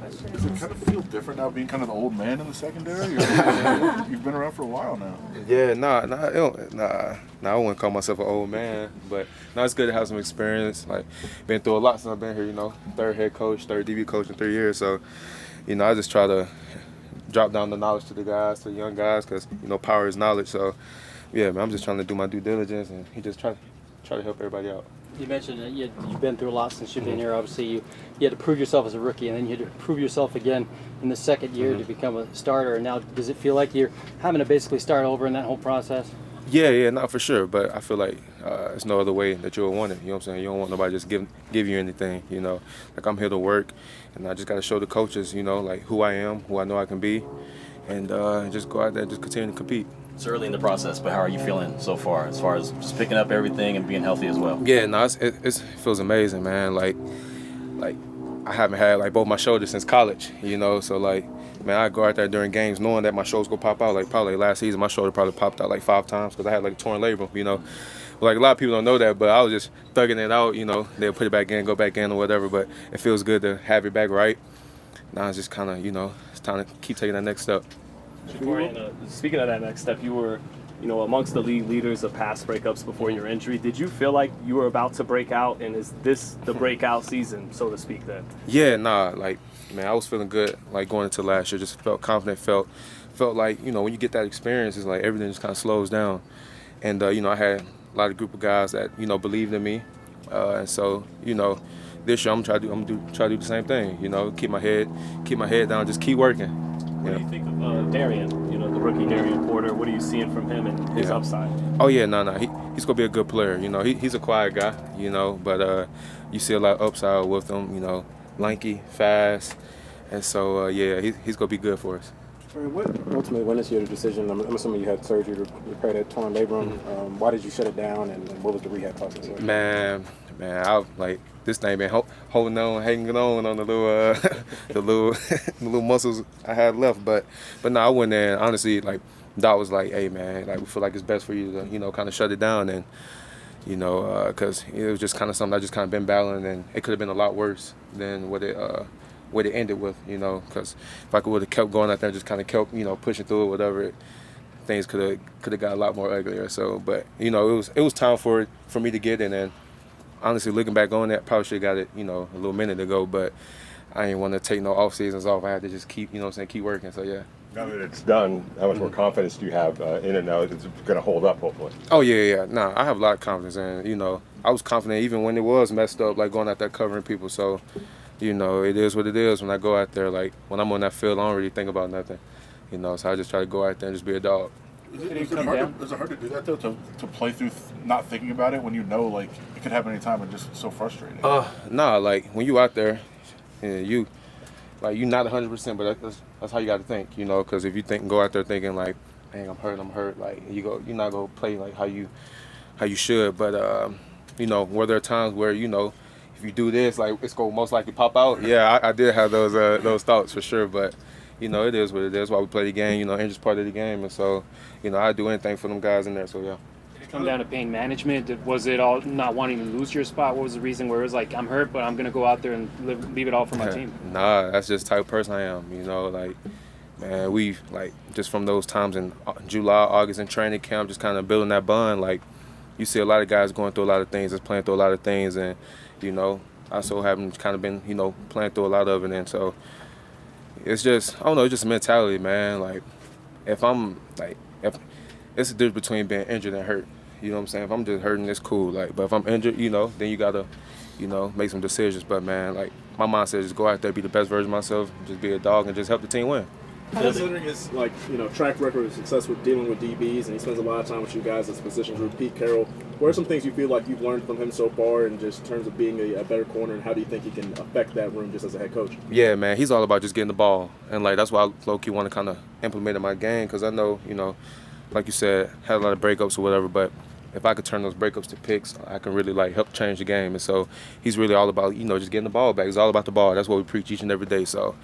question. Does it kind of feel different now being kind of the old man in the secondary? You've been around for a while now. Yeah, I wouldn't call myself an old man, but it's good to have some experience. Like, been through a lot since I've been here. Third head coach, third DB coach in 3 years. So, I just try to drop down the knowledge to the guys, to the young guys, because power is knowledge. So, yeah, man, I'm just trying to do my due diligence and just try to help everybody out. You mentioned that you've been through a lot since you've been here. Obviously, you had to prove yourself as a rookie, and then you had to prove yourself again in the second year to become a starter. And now, does it feel like you're having to basically start over in that whole process? Yeah, not for sure. But I feel like there's no other way that you'll want it. You know what I'm saying? You don't want nobody just give you anything. Like, I'm here to work, and I just got to show the coaches, like who I am, who I know I can be, and just go out there and just continue to compete. It's early in the process, but how are you feeling so far as just picking up everything and being healthy as well? Yeah, no, it feels amazing, man. Like I haven't had like both my shoulders since college, So like, man, I go out there during games knowing that my shoulders gonna pop out. Like probably last season, my shoulder probably popped out like 5 times because I had like a torn labrum, Like a lot of people don't know that, but I was just thugging it out, They'll put it back in, go back in or whatever. But it feels good to have it back right. Now it's just kind of, it's time to keep taking that next step. Jakorian, speaking of that next step, you were, amongst the league leaders of pass breakups before your injury. Did you feel like you were about to break out, and is this the breakout season, so to speak, then? Yeah, man, I was feeling good, like going into last year. Just felt confident, felt like, when you get that experience, it's like everything just kind of slows down. And, I had a lot of group of guys that, believed in me. And so, this year I'm try to do the same thing, keep my head down, just keep working. What do you think of Darian, the rookie Darian Porter? What are you seeing from him and his upside? Oh, yeah, no. He's going to be a good player. He's a quiet guy, but you see a lot of upside with him, lanky, fast. And so, he's going to be good for us. Ultimately, when is your decision? I'm assuming you had surgery to repair that torn labrum. Why did you shut it down, and what was the rehab process like? Man, this thing been hanging on the little the little muscles I had left. But no, I went there and honestly, like, Doc was like, hey man, like, we feel like it's best for you to kind of shut it down, and because it was just kind of something I just kind of been battling, and it could have been a lot worse than what it ended with, because if I would have kept going out there and just kind of kept pushing through it, whatever, things could have got a lot more uglier. So, but it was time for me to get in, and honestly, looking back on that, probably should have got it, a little minute ago, but I didn't want to take no off seasons off. I had to just keep, keep working. So, yeah. Now that it's done, how much more confidence do you have in it now? It's going to hold up, hopefully. Oh, yeah. Nah, I have a lot of confidence in it. I was confident even when it was messed up, like going out there covering people. So, it is what it is. When I go out there, like when I'm on that field, I don't really think about nothing. So I just try to go out there and just be a dog. Is it hard to do that, though, to play through not thinking about it when like, it could happen any time and just so frustrating? Nah, like, when you out there, you're not 100%, but that's how you got to think, because if you go out there thinking, like, dang, I'm hurt, like, you're not going to play, like, how you should. But, were there times where, if you do this, like, it's going to most likely pop out? Yeah, I did have those thoughts for sure, but it is what it is. Why we play the game, injury's part of the game, and so, I do anything for them guys in there. So yeah. Did it come down to pain management? Was it all not wanting to lose your spot? What was the reason where it was like, I'm hurt, but I'm gonna go out there and leave it all for my team? Nah, that's just the type of person I am. Like, man, we've just from those times in July, August in training camp, just kind of building that bond. Like, you see a lot of guys going through a lot of things, just playing through a lot of things, and I so haven't kind of been playing through a lot of it, and so. It's just, I don't know, it's just a mentality, man. Like, if it's the difference between being injured and hurt. You know what I'm saying? If I'm just hurting, it's cool. Like, but if I'm injured, then you gotta, make some decisions. But man, like, my mindset is just go out there, be the best version of myself, just be a dog, and just help the team win. Considering his track record of success with dealing with DBs, and he spends a lot of time with you guys as position group, Pete Carroll, what are some things you feel like you've learned from him so far in just terms of being a better corner, and how do you think he can affect that room just as a head coach? Yeah, man, he's all about just getting the ball, and that's why I low-key want to kind of implement in my game, because I know, like you said, had a lot of breakups or whatever, but if I could turn those breakups to picks, I can really help change the game. And so he's really all about just getting the ball back. It's all about the ball. That's what we preach each and every day. So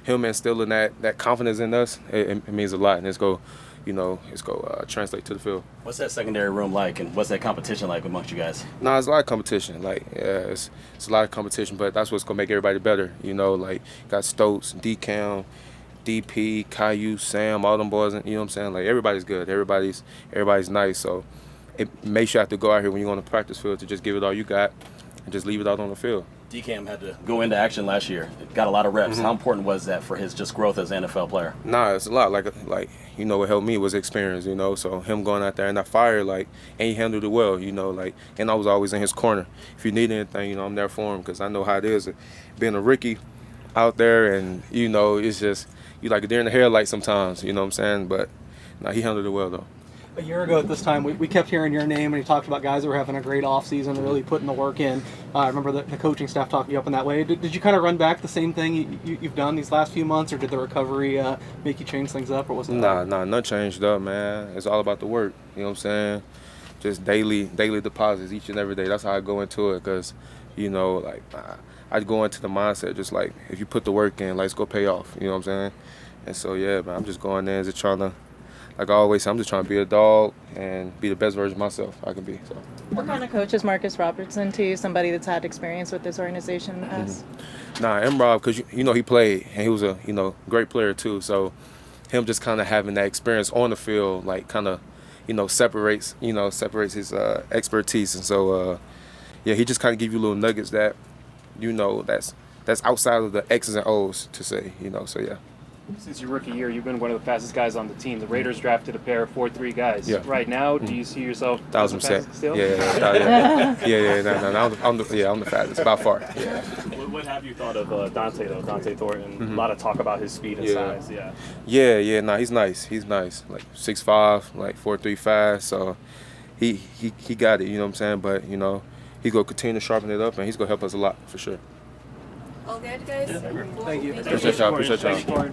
him instilling that confidence in us, it means a lot, and it's go you know, it's go translate to the field. What's that secondary room like, and what's that competition like amongst you guys? Nah, it's a lot of competition. Like, yeah, it's a lot of competition, but that's what's gonna make everybody better. You know, like got Stokes, D-Cam, DP, Caillou, Sam, all them boys. You know what I'm saying? Like everybody's good. Everybody's nice. So it makes you have to go out here when you're on the practice field to just give it all you got and just leave it out on the field. D-Cam had to go into action last year. Got a lot of reps. How important was that for his just growth as an NFL player? Nah, it's a lot. Like you know, what helped me was experience. You know, so him going out there in that fire, like, and he handled it well. You know, like, and I was always in his corner. If you need anything, you know, I'm there for him because I know how it is being a rookie out there, and you know, it's just you like a deer in the headlights sometimes. You know what I'm saying? But nah, he handled it well though. A year ago at this time, we kept hearing your name, and you talked about guys that were having a great offseason and really putting the work in. I remember the coaching staff talking you up in that way. Did you kind of run back the same thing you've done these last few months, or did the recovery make you change things up, or was it? Nah, nothing changed up, man. It's all about the work. You know what I'm saying? Just daily deposits each and every day. That's how I go into it, because, you know, like I go into the mindset just like if you put the work in, like it's gonna pay off. You know what I'm saying? And so yeah, man, I'm just going there and just trying to. Like I always say, I'm just trying to be a dog and be the best version of myself I can be. So. What kind of coach is Marcus Robertson to you, somebody that's had experience with this organization as? Nah, M-Rob, because you know he played and he was a great player too. So him just kind of having that experience on the field, like kind of separates his expertise. And so yeah, he just kind of give you little nuggets that that's outside of the X's and O's to say. So yeah. Since your rookie year, you've been one of the fastest guys on the team. The Raiders drafted a pair of 4.3 guys. Yeah. Right now, do you see yourself as the 1,000%. fastest still? I'm the fastest by far. Yeah. What have you thought of Dante though? Dante Thornton. A lot of talk about his speed and size. Yeah. Nah, he's nice. He's nice. Like 6'5", like 4.3 fast. So he got it. You know what I'm saying? But he's gonna continue to sharpen it up, and he's gonna help us a lot for sure. All good, guys? Thank you. Appreciate y'all. Thanks, Corey.